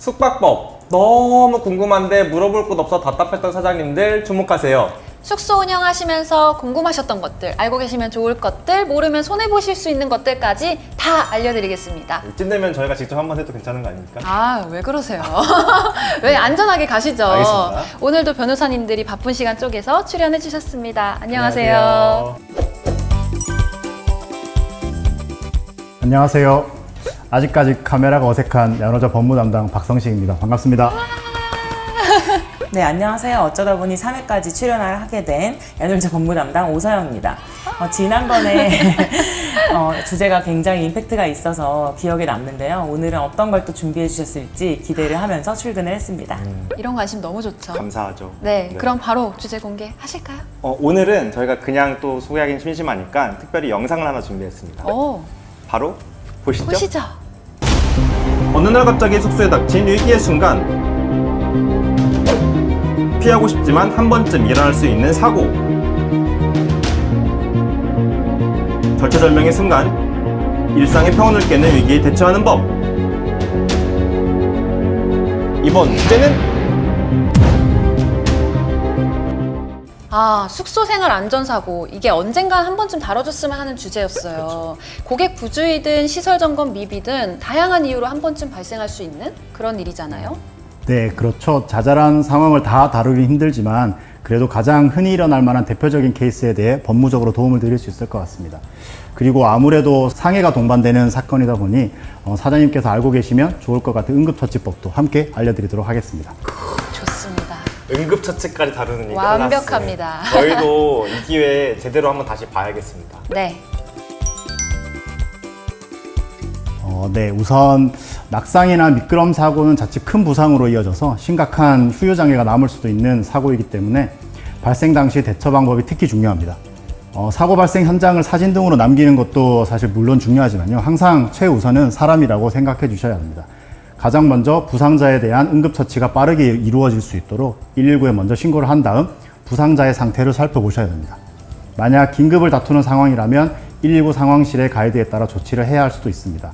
숙박법 너무 궁금한데 물어볼 곳 없어 답답했던 사장님들 주목하세요. 숙소 운영하시면서 궁금하셨던 것들, 알고 계시면 좋을 것들, 모르면 손해보실 수 있는 것들까지 다 알려드리겠습니다. 이쯤 되면 저희가 직접 한번 해도 괜찮은 거 아닙니까? 아, 왜 그러세요? 왜 안전하게 가시죠? 알겠습니다. 오늘도 변호사님들이 바쁜 시간 쪼개서 출연해 주셨습니다. 안녕하세요. 안녕하세요. 아직까지 카메라가 어색한 야노자 법무 담당 박성식입니다. 반갑습니다. 네, 안녕하세요. 어쩌다 보니 3회까지 출연을 하게 된 야놀자 법무 담당 오서영입니다. 지난번에 주제가 굉장히 임팩트가 있어서 기억에 남는데요. 오늘은 어떤 걸 또 준비해 주셨을지 기대를 하면서 출근을 했습니다. 이런 관심 너무 좋죠? 감사하죠. 네, 그럼 바로 주제 공개하실까요? 오늘은 저희가 그냥 또 소개하기는 심심하니까 특별히 영상을 하나 준비했습니다. 오, 바로 보시죠. 보시죠. 어느 날 갑자기 숙소에 닥친 위기의 순간, 피하고 싶지만 한 번쯤 일어날 수 있는 사고. 절체절명의 순간, 일상의 평온을 깨는 위기에 대처하는 법. 이번 주제는 숙소 생활 안전사고, 이게 언젠가 한 번쯤 다뤄줬으면 하는 주제였어요. 고객 부주의든 시설 점검 미비든 다양한 이유로 한 번쯤 발생할 수 있는 그런 일이잖아요. 네, 그렇죠. 자잘한 상황을 다 다루기 힘들지만 그래도 가장 흔히 일어날 만한 대표적인 케이스에 대해 법무적으로 도움을 드릴 수 있을 것 같습니다. 그리고 아무래도 상해가 동반되는 사건이다 보니 사장님께서 알고 계시면 좋을 것 같은 응급처치법도 함께 알려드리도록 하겠습니다. 좋습니다. 응급처치까지 다루는 얘기가 완벽합니다. 저희도 이 기회에 제대로 한번 다시 봐야겠습니다. 네. 네, 우선 낙상이나 미끄럼 사고는 자칫 큰 부상으로 이어져서 심각한 후유장애가 남을 수도 있는 사고이기 때문에 발생 당시 대처 방법이 특히 중요합니다. 사고 발생 현장을 사진 등으로 남기는 것도 사실 물론 중요하지만요. 항상 최우선은 사람이라고 생각해 주셔야 합니다. 가장 먼저 부상자에 대한 응급처치가 빠르게 이루어질 수 있도록 119에 먼저 신고를 한 다음 부상자의 상태를 살펴보셔야 됩니다. 만약 긴급을 다투는 상황이라면 119 상황실의 가이드에 따라 조치를 해야 할 수도 있습니다.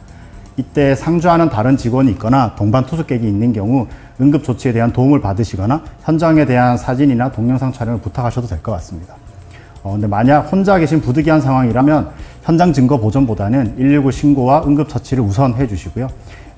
이때 상주하는 다른 직원이 있거나 동반 투숙객이 있는 경우 응급 조치에 대한 도움을 받으시거나 현장에 대한 사진이나 동영상 촬영을 부탁하셔도 될 것 같습니다. 근데 만약 혼자 계신 부득이한 상황이라면 현장 증거 보존보다는 119 신고와 응급 처치를 우선 해주시고요.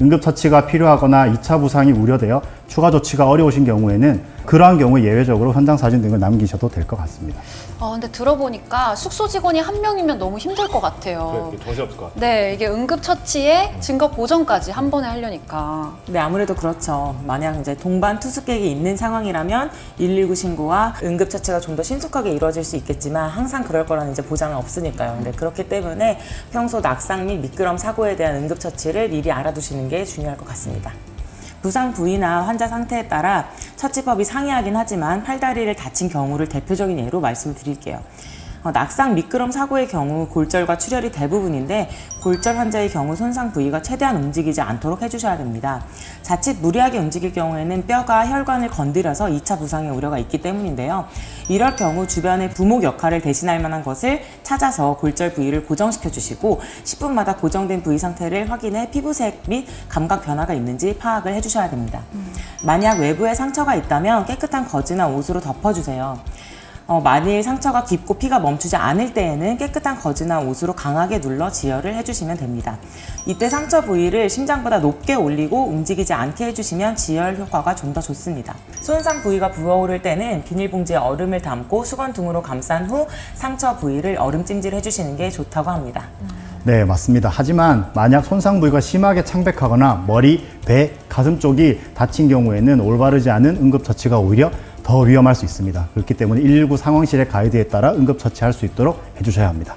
응급 처치가 필요하거나 2차 부상이 우려되어 추가 조치가 어려우신 경우에는 그러한 경우 예외적으로 현장 사진 등을 남기셔도 될 것 같습니다. 근데 들어보니까 숙소 직원이 한 명이면 너무 힘들 것 같아요. 정신없을 것 같아요. 네, 이게 응급처치에 증거 보전까지 한 번에 하려니까. 네, 아무래도 그렇죠. 만약 이제 동반 투숙객이 있는 상황이라면 119 신고와 응급처치가 좀 더 신속하게 이루어질 수 있겠지만 항상 그럴 거라는 이제 보장은 없으니까요. 근데 그렇기 때문에 평소 낙상 및 미끄럼 사고에 대한 응급처치를 미리 알아두시는 게 중요할 것 같습니다. 부상 부위나 환자 상태에 따라 처치법이 상이하긴 하지만 팔다리를 다친 경우를 대표적인 예로 말씀을 드릴게요. 낙상 미끄럼 사고의 경우 골절과 출혈이 대부분인데 골절 환자의 경우 손상 부위가 최대한 움직이지 않도록 해주셔야 됩니다. 자칫 무리하게 움직일 경우에는 뼈가 혈관을 건드려서 2차 부상의 우려가 있기 때문인데요. 이럴 경우 주변의 부목 역할을 대신할 만한 것을 찾아서 골절 부위를 고정시켜 주시고 10분마다 고정된 부위 상태를 확인해 피부색 및 감각 변화가 있는지 파악을 해주셔야 됩니다. 만약 외부에 상처가 있다면 깨끗한 거즈나 옷으로 덮어주세요. 만일 상처가 깊고 피가 멈추지 않을 때에는 깨끗한 거즈나 옷으로 강하게 눌러 지혈을 해주시면 됩니다. 이때 상처 부위를 심장보다 높게 올리고 움직이지 않게 해주시면 지혈 효과가 좀 더 좋습니다. 손상 부위가 부어오를 때는 비닐봉지에 얼음을 담고 수건 등으로 감싼 후 상처 부위를 얼음찜질 해주시는 게 좋다고 합니다. 네, 맞습니다. 하지만 만약 손상 부위가 심하게 창백하거나 머리, 배, 가슴 쪽이 다친 경우에는 올바르지 않은 응급처치가 오히려 더 위험할 수 있습니다. 그렇기 때문에 119 상황실의 가이드에 따라 응급처치할 수 있도록 해주셔야 합니다.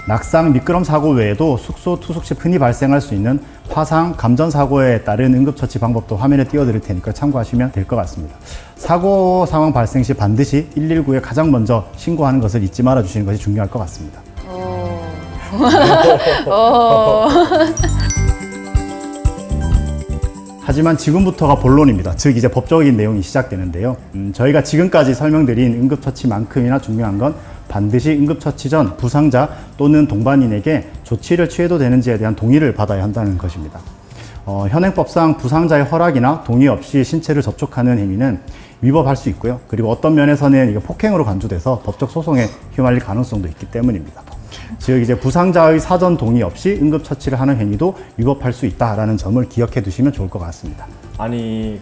낙상, 미끄럼 사고 외에도 숙소 투숙 시 흔히 발생할 수 있는 화상, 감전 사고에 따른 응급처치 방법도 화면에 띄워드릴 테니까 참고하시면 될 것 같습니다. 사고 상황 발생 시 반드시 119에 가장 먼저 신고하는 것을 잊지 말아 주시는 것이 중요할 것 같습니다. 하지만 지금부터가 본론입니다. 즉 이제 법적인 내용이 시작되는데요. 저희가 지금까지 설명드린 응급처치만큼이나 중요한 건 반드시 응급처치 전 부상자 또는 동반인에게 조치를 취해도 되는지에 대한 동의를 받아야 한다는 것입니다. 현행법상 부상자의 허락이나 동의 없이 신체를 접촉하는 행위는 위법할 수 있고요. 그리고 어떤 면에서는 이게 폭행으로 간주돼서 법적 소송에 휘말릴 가능성도 있기 때문입니다. 즉 이제 부상자의 사전 동의 없이 응급처치를 하는 행위도 위법할 수 있다라는 점을 기억해 두시면 좋을 것 같습니다. 아니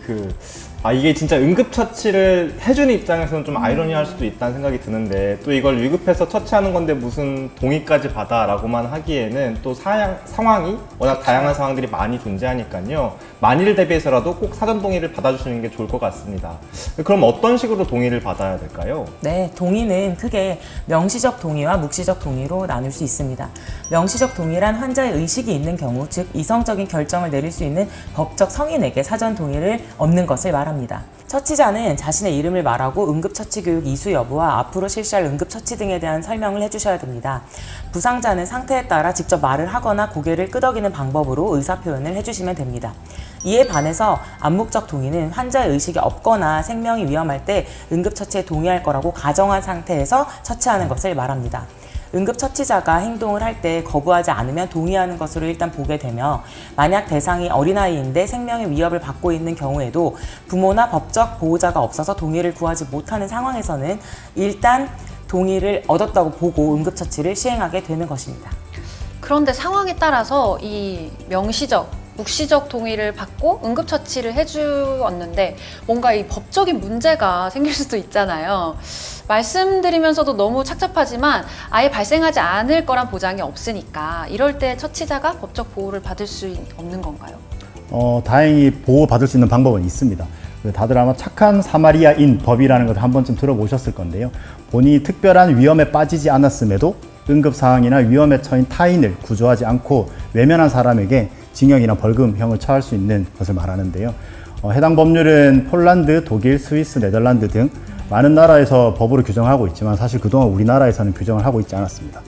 이게 진짜 응급처치를 해주는 입장에서는 좀 아이러니할 수도 있다는 생각이 드는데 또 이걸 위급해서 처치하는 건데 무슨 동의까지 받아라고만 하기에는 또 상황이 워낙 다양한 상황들이 많이 존재하니까요. 만일을 대비해서라도 꼭 사전 동의를 받아주시는 게 좋을 것 같습니다. 그럼 어떤 식으로 동의를 받아야 될까요? 네, 동의는 크게 명시적 동의와 묵시적 동의로 나눌 수 있습니다. 명시적 동의란 환자의 의식이 있는 경우, 즉 이성적인 결정을 내릴 수 있는 법적 성인에게 사전 동의를 얻는 것을 말합니다. 처치자는 자신의 이름을 말하고 응급처치 교육 이수 여부와 앞으로 실시할 응급처치 등에 대한 설명을 해주셔야 됩니다. 부상자는 상태에 따라 직접 말을 하거나 고개를 끄덕이는 방법으로 의사표현을 해주시면 됩니다. 이에 반해서 암묵적 동의는 환자의 의식이 없거나 생명이 위험할 때 응급처치에 동의할 거라고 가정한 상태에서 처치하는 것을 말합니다. 응급처치자가 행동을 할 때 거부하지 않으면 동의하는 것으로 일단 보게 되며, 만약 대상이 어린아이인데 생명의 위협을 받고 있는 경우에도 부모나 법적 보호자가 없어서 동의를 구하지 못하는 상황에서는 일단 동의를 얻었다고 보고 응급처치를 시행하게 되는 것입니다. 그런데 상황에 따라서 이 명시적, 묵시적 동의를 받고 응급처치를 해주었는데 뭔가 이 법적인 문제가 생길 수도 있잖아요. 말씀드리면서도 너무 착잡하지만 아예 발생하지 않을 거란 보장이 없으니까 이럴 때 처치자가 법적 보호를 받을 수 없는 건가요? 다행히 보호받을 수 있는 방법은 있습니다. 다들 아마 착한 사마리아인 법이라는 것을 한 번쯤 들어보셨을 건데요. 본인이 특별한 위험에 빠지지 않았음에도 응급 상황이나 위험에 처인 타인을 구조하지 않고 외면한 사람에게 징역이나 벌금형을 처할 수 있는 것을 말하는데요. 해당 법률은 폴란드, 독일, 스위스, 네덜란드 등 많은 나라에서 법으로 규정하고 있지만 사실 그동안 우리나라에서는 규정을 하고 있지 않았습니다.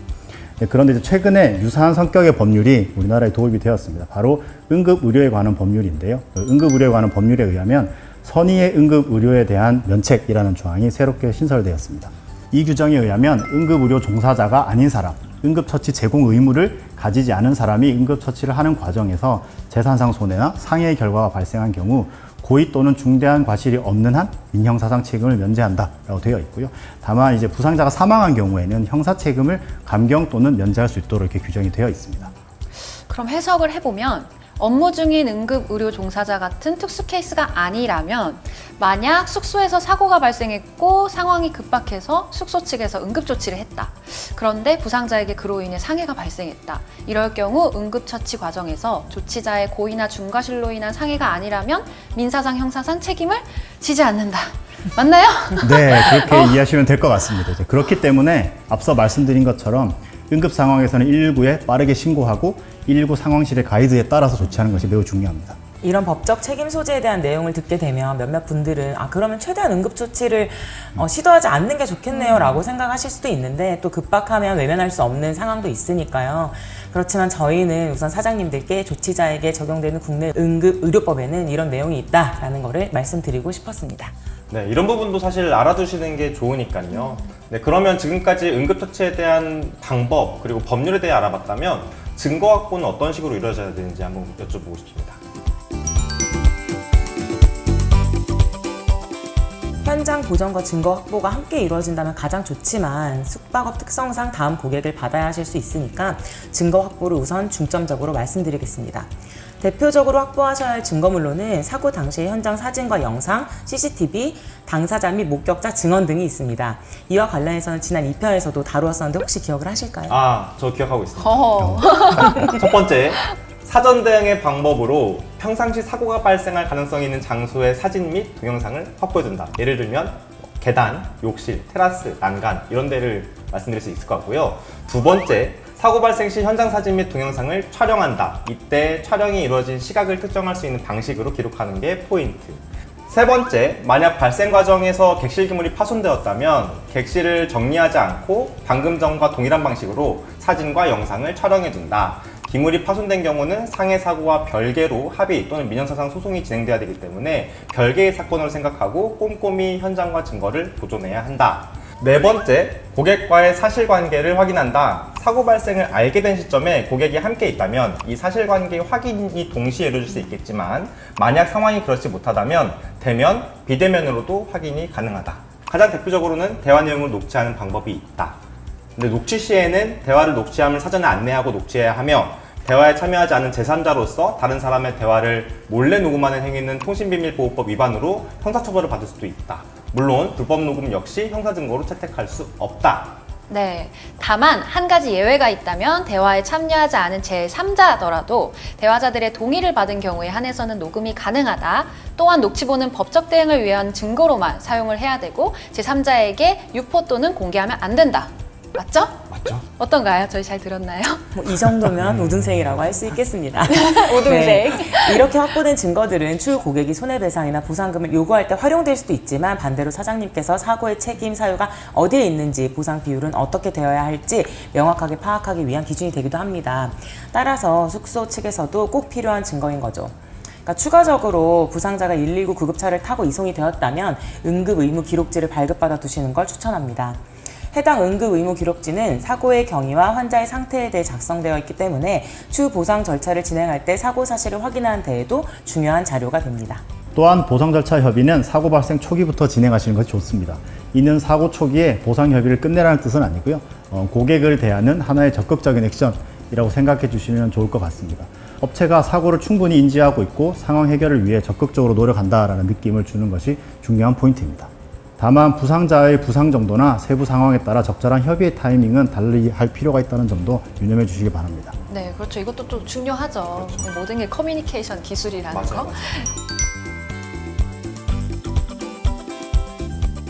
그런데 이제 최근에 유사한 성격의 법률이 우리나라에 도입이 되었습니다. 바로 응급의료에 관한 법률인데요. 응급의료에 관한 법률에 의하면 선의의 응급의료에 대한 면책이라는 조항이 새롭게 신설되었습니다. 이 규정에 의하면 응급의료 종사자가 아닌 사람, 응급처치 제공 의무를 가지지 않은 사람이 응급처치를 하는 과정에서 재산상 손해나 상해의 결과가 발생한 경우 고의 또는 중대한 과실이 없는 한 민형사상 책임을 면제한다라고 되어 있고요. 다만 이제 부상자가 사망한 경우에는 형사 책임을 감경 또는 면제할 수 있도록 이렇게 규정이 되어 있습니다. 그럼 해석을 해보면 업무 중인 응급의료 종사자 같은 특수 케이스가 아니라면 만약 숙소에서 사고가 발생했고 상황이 급박해서 숙소 측에서 응급조치를 했다. 그런데 부상자에게 그로 인해 상해가 발생했다. 이럴 경우 응급처치 과정에서 조치자의 고의나 중과실로 인한 상해가 아니라면 민사상, 형사상 책임을 지지 않는다. 맞나요? 네, 그렇게 이해하시면 될 것 같습니다. 이제 그렇기 때문에 앞서 말씀드린 것처럼 응급 상황에서는 119에 빠르게 신고하고 119 상황실의 가이드에 따라서 조치하는 것이 매우 중요합니다. 이런 법적 책임 소재에 대한 내용을 듣게 되면 몇몇 분들은 그러면 최대한 응급조치를 시도하지 않는 게 좋겠네요 라고 생각하실 수도 있는데, 또 급박하면 외면할 수 없는 상황도 있으니까요. 그렇지만 저희는 우선 사장님들께 조치자에게 적용되는 국내 응급의료법에는 이런 내용이 있다라는 거를 말씀드리고 싶었습니다. 네, 이런 부분도 사실 알아두시는 게 좋으니까요. 네, 그러면 지금까지 응급처치에 대한 방법 그리고 법률에 대해 알아봤다면 증거 확보는 어떤 식으로 이루어져야 되는지 한번 여쭤보고 싶습니다. 현장 보전과 증거 확보가 함께 이루어진다면 가장 좋지만 숙박업 특성상 다음 고객을 받아야 하실 수 있으니까 증거 확보를 우선 중점적으로 말씀드리겠습니다. 대표적으로 확보하셔야 할 증거물로는 사고 당시의 현장 사진과 영상, CCTV, 당사자 및 목격자 증언 등이 있습니다. 이와 관련해서는 지난 2편에서도 다루었었는데 혹시 기억을 하실까요? 저 기억하고 있습니다. 첫 번째, 사전 대응의 방법으로 평상시 사고가 발생할 가능성이 있는 장소의 사진 및 동영상을 확보해둔다. 예를 들면 계단, 욕실, 테라스, 난간 이런 데를 말씀드릴 수 있을 것 같고요. 두 번째, 사고 발생 시 현장 사진 및 동영상을 촬영한다. 이때 촬영이 이루어진 시각을 특정할 수 있는 방식으로 기록하는 게 포인트. 세 번째, 만약 발생 과정에서 객실 기물이 파손되었다면 객실을 정리하지 않고 방금 전과 동일한 방식으로 사진과 영상을 촬영해둔다. 기물이 파손된 경우는 상해 사고와 별개로 합의 또는 민형사상 소송이 진행돼야 되기 때문에 별개의 사건으로 생각하고 꼼꼼히 현장과 증거를 보존해야 한다. 네 번째, 고객과의 사실관계를 확인한다. 사고 발생을 알게 된 시점에 고객이 함께 있다면 이 사실관계 확인이 동시에 이루어질 수 있겠지만 만약 상황이 그렇지 못하다면 대면, 비대면으로도 확인이 가능하다. 가장 대표적으로는 대화 내용을 녹취하는 방법이 있다. 근데 녹취 시에는 대화를 녹취함을 사전에 안내하고 녹취해야 하며 대화에 참여하지 않은 제3자로서 다른 사람의 대화를 몰래 녹음하는 행위는 통신비밀보호법 위반으로 형사처벌을 받을 수도 있다. 물론 불법 녹음 역시 형사증거로 채택할 수 없다. 네. 다만 한 가지 예외가 있다면 대화에 참여하지 않은 제3자더라도 대화자들의 동의를 받은 경우에 한해서는 녹음이 가능하다. 또한 녹취본은 법적 대응을 위한 증거로만 사용을 해야 되고 제3자에게 유포 또는 공개하면 안 된다. 맞죠? 맞죠? 어떤가요? 저희 잘 들었나요? 뭐 이 정도면 우등생이라고 할 수 있겠습니다. 우등생. 네. 이렇게 확보된 증거들은 추후 고객이 손해배상이나 보상금을 요구할 때 활용될 수도 있지만 반대로 사장님께서 사고의 책임 사유가 어디에 있는지 보상 비율은 어떻게 되어야 할지 명확하게 파악하기 위한 기준이 되기도 합니다. 따라서 숙소 측에서도 꼭 필요한 증거인 거죠. 그러니까 추가적으로 부상자가 119 구급차를 타고 이송이 되었다면 응급 의무 기록지를 발급받아 두시는 걸 추천합니다. 해당 응급 의무 기록지는 사고의 경위와 환자의 상태에 대해 작성되어 있기 때문에 추후 보상 절차를 진행할 때 사고 사실을 확인하는 데에도 중요한 자료가 됩니다. 또한 보상 절차 협의는 사고 발생 초기부터 진행하시는 것이 좋습니다. 이는 사고 초기에 보상 협의를 끝내라는 뜻은 아니고요. 고객을 대하는 하나의 적극적인 액션이라고 생각해 주시면 좋을 것 같습니다. 업체가 사고를 충분히 인지하고 있고 상황 해결을 위해 적극적으로 노력한다라는 느낌을 주는 것이 중요한 포인트입니다. 다만 부상자의 부상 정도나 세부 상황에 따라 적절한 협의의 타이밍은 달리 할 필요가 있다는 점도 유념해 주시기 바랍니다. 네, 그렇죠. 이것도 또 중요하죠. 모든 게 커뮤니케이션 기술이라는 맞아요, 거. 맞아요.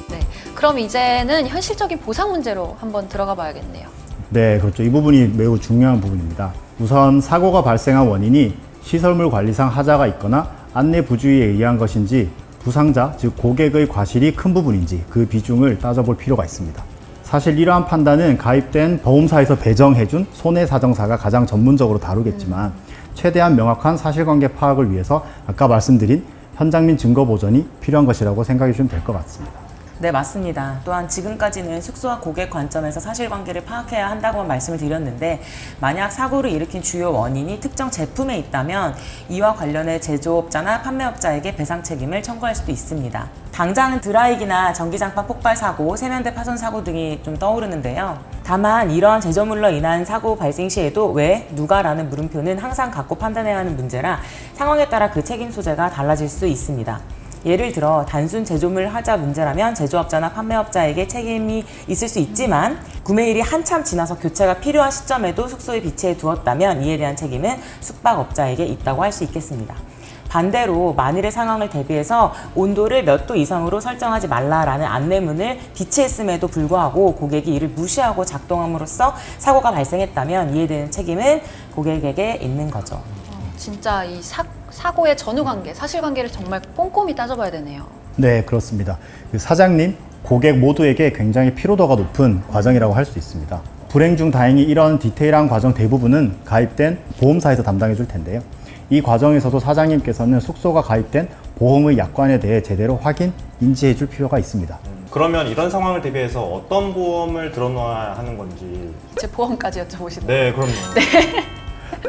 네, 그럼 이제는 현실적인 보상 문제로 한번 들어가 봐야겠네요. 네, 그렇죠. 이 부분이 매우 중요한 부분입니다. 우선 사고가 발생한 원인이 시설물 관리상 하자가 있거나 안내 부주의에 의한 것인지 부상자, 즉 고객의 과실이 큰 부분인지 그 비중을 따져볼 필요가 있습니다. 사실 이러한 판단은 가입된 보험사에서 배정해준 손해사정사가 가장 전문적으로 다루겠지만 최대한 명확한 사실관계 파악을 위해서 아까 말씀드린 현장 및 증거 보전이 필요한 것이라고 생각해 주시면 될 것 같습니다. 네, 맞습니다. 또한 지금까지는 숙소와 고객 관점에서 사실관계를 파악해야 한다고 말씀을 드렸는데 만약 사고를 일으킨 주요 원인이 특정 제품에 있다면 이와 관련해 제조업자나 판매업자에게 배상 책임을 청구할 수도 있습니다. 당장은 드라이기나 전기장판 폭발 사고, 세면대 파손 사고 등이 좀 떠오르는데요. 다만 이러한 제조물로 인한 사고 발생 시에도 왜, 누가라는 물음표는 항상 갖고 판단해야 하는 문제라 상황에 따라 그 책임 소재가 달라질 수 있습니다. 예를 들어 단순 제조물 하자 문제라면 제조업자나 판매업자에게 책임이 있을 수 있지만 구매일이 한참 지나서 교체가 필요한 시점에도 숙소에 비치해 두었다면 이에 대한 책임은 숙박업자에게 있다고 할 수 있겠습니다. 반대로 만일의 상황을 대비해서 온도를 몇 도 이상으로 설정하지 말라라는 안내문을 비치했음에도 불구하고 고객이 이를 무시하고 작동함으로써 사고가 발생했다면 이에 대한 책임은 고객에게 있는 거죠. 진짜 이 사고의 전후관계, 사실관계를 정말 꼼꼼히 따져봐야 되네요. 네, 그렇습니다. 그 사장님, 고객 모두에게 굉장히 피로도가 높은 과정이라고 할 수 있습니다. 불행 중 다행히 이런 디테일한 과정 대부분은 가입된 보험사에서 담당해 줄 텐데요. 이 과정에서도 사장님께서는 숙소가 가입된 보험의 약관에 대해 제대로 확인, 인지해 줄 필요가 있습니다. 그러면 이런 상황을 대비해서 어떤 보험을 들어놓아야 하는 건지. 제 보험까지 여쭤보시나요? 네, 그럼요.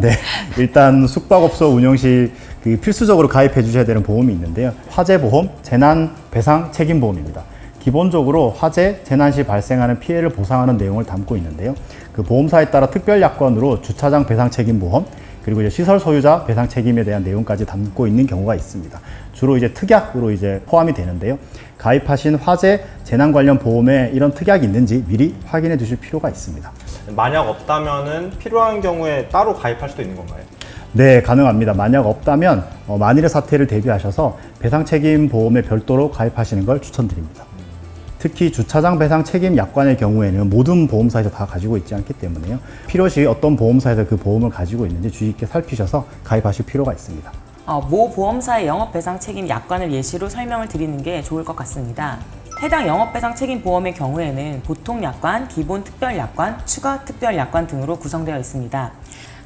네, 일단 숙박업소 운영 시 그 필수적으로 가입해 주셔야 되는 보험이 있는데요. 화재보험, 재난배상 책임보험입니다. 기본적으로 화재, 재난 시 발생하는 피해를 보상하는 내용을 담고 있는데요. 그 보험사에 따라 특별 약관으로 주차장 배상 책임보험, 그리고 이제 시설 소유자 배상 책임에 대한 내용까지 담고 있는 경우가 있습니다. 주로 이제 특약으로 이제 포함이 되는데요. 가입하신 화재, 재난 관련 보험에 이런 특약이 있는지 미리 확인해 두실 필요가 있습니다. 만약 없다면은 필요한 경우에 따로 가입할 수도 있는 건가요? 네, 가능합니다. 만약 없다면 만일의 사태를 대비하셔서 배상 책임 보험에 별도로 가입하시는 걸 추천드립니다. 특히 주차장 배상 책임 약관의 경우에는 모든 보험사에서 다 가지고 있지 않기 때문에요. 필요시 어떤 보험사에서 그 보험을 가지고 있는지 주의 깊게 살피셔서 가입하실 필요가 있습니다. 모 보험사의 영업배상 책임 약관을 예시로 설명을 드리는 게 좋을 것 같습니다. 해당 영업배상 책임 보험의 경우에는 보통 약관, 기본 특별 약관, 추가 특별 약관 등으로 구성되어 있습니다.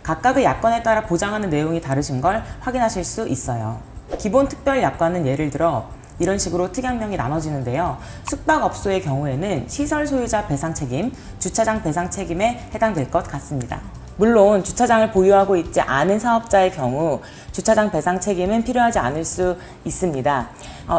각각의 약관에 따라 보장하는 내용이 다르신 걸 확인하실 수 있어요. 기본 특별 약관은 예를 들어 이런 식으로 특약명이 나눠지는데요. 숙박업소의 경우에는 시설 소유자 배상 책임, 주차장 배상 책임에 해당될 것 같습니다. 물론 주차장을 보유하고 있지 않은 사업자의 경우 주차장 배상 책임은 필요하지 않을 수 있습니다.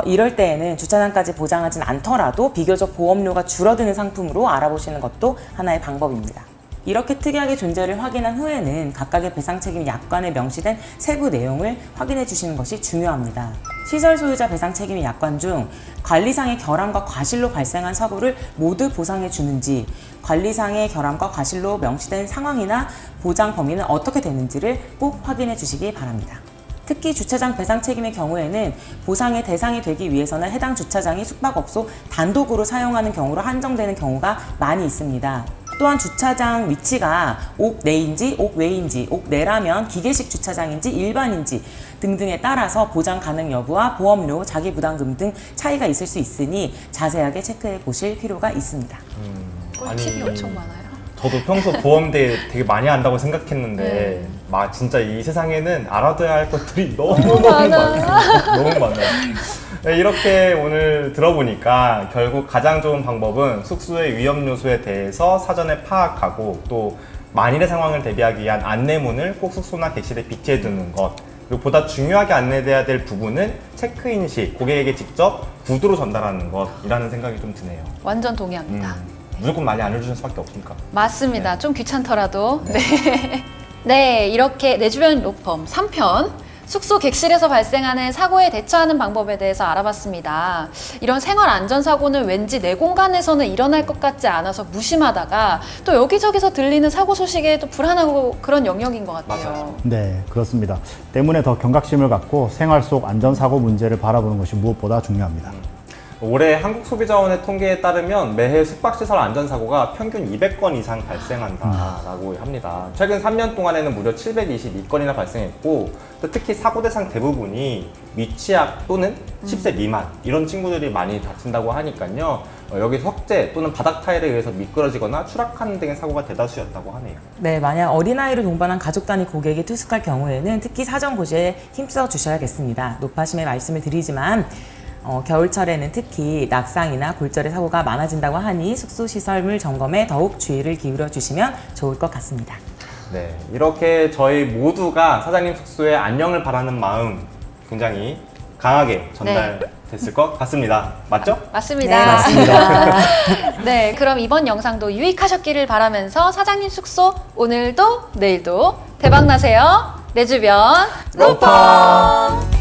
이럴 때에는 주차장까지 보장하진 않더라도 비교적 보험료가 줄어드는 상품으로 알아보시는 것도 하나의 방법입니다. 이렇게 특약의 존재를 확인한 후에는 각각의 배상 책임 약관에 명시된 세부 내용을 확인해 주시는 것이 중요합니다. 시설 소유자 배상 책임의 약관 중 관리상의 결함과 과실로 발생한 사고를 모두 보상해 주는지, 관리상의 결함과 과실로 명시된 상황이나 보장 범위는 어떻게 되는지를 꼭 확인해 주시기 바랍니다. 특히 주차장 배상 책임의 경우에는 보상의 대상이 되기 위해서는 해당 주차장이 숙박업소 단독으로 사용하는 경우로 한정되는 경우가 많이 있습니다. 또한 주차장 위치가 옥 내인지 옥 외인지, 옥 내라면 기계식 주차장인지 일반인지 등등에 따라서 보장 가능 여부와 보험료, 자기부담금 등 차이가 있을 수 있으니 자세하게 체크해 보실 필요가 있습니다. 꿀팁이 엄청 많아요. 저도 평소 보험대 되게 많이 한다고 생각했는데 진짜 이 세상에는 알아둬야 할 것들이 너무 많아요. 너무 많아요. 네, 이렇게 오늘 들어보니까 결국 가장 좋은 방법은 숙소의 위험 요소에 대해서 사전에 파악하고 또 만일의 상황을 대비하기 위한 안내문을 꼭 숙소나 객실에 비치해 두는 것, 그리고 보다 중요하게 안내돼야 될 부분은 체크인 시 고객에게 직접 구두로 전달하는 것이라는 생각이 좀 드네요. 완전 동의합니다. 무조건 많이 알려주실 수밖에 없으니까. 맞습니다. 좀 귀찮더라도. 네. 네, 이렇게 내 주변 로펌 3편 숙소 객실에서 발생하는 사고에 대처하는 방법에 대해서 알아봤습니다. 이런 생활 안전사고는 왠지 내 공간에서는 일어날 것 같지 않아서 무심하다가 또 여기저기서 들리는 사고 소식에 또 불안하고 그런 영역인 것 같아요. 맞아요. 네, 그렇습니다. 때문에 더 경각심을 갖고 생활 속 안전사고 문제를 바라보는 것이 무엇보다 중요합니다. 올해 한국소비자원의 통계에 따르면 매해 숙박시설 안전사고가 평균 200건 이상 발생한다라고 합니다. 최근 3년 동안에는 무려 722건이나 발생했고, 또 특히 사고 대상 대부분이 미취학 또는 10세 미만 이런 친구들이 많이 다친다고 하니까요. 여기서 석재 또는 바닥 타일에 의해서 미끄러지거나 추락하는 등의 사고가 대다수였다고 하네요. 네, 만약 어린아이를 동반한 가족 단위 고객이 투숙할 경우에는 특히 사전 고지에 힘써 주셔야겠습니다. 높아심의 말씀을 드리지만 겨울철에는 특히 낙상이나 골절의 사고가 많아진다고 하니 숙소 시설물 점검에 더욱 주의를 기울여 주시면 좋을 것 같습니다. 네, 이렇게 저희 모두가 사장님 숙소에 안녕을 바라는 마음 굉장히 강하게 전달됐을 것 같습니다. 맞죠? 맞습니다. 네, 맞습니다. 네, 그럼 이번 영상도 유익하셨기를 바라면서 사장님 숙소 오늘도 내일도 대박 나세요. 내 주변 로펌!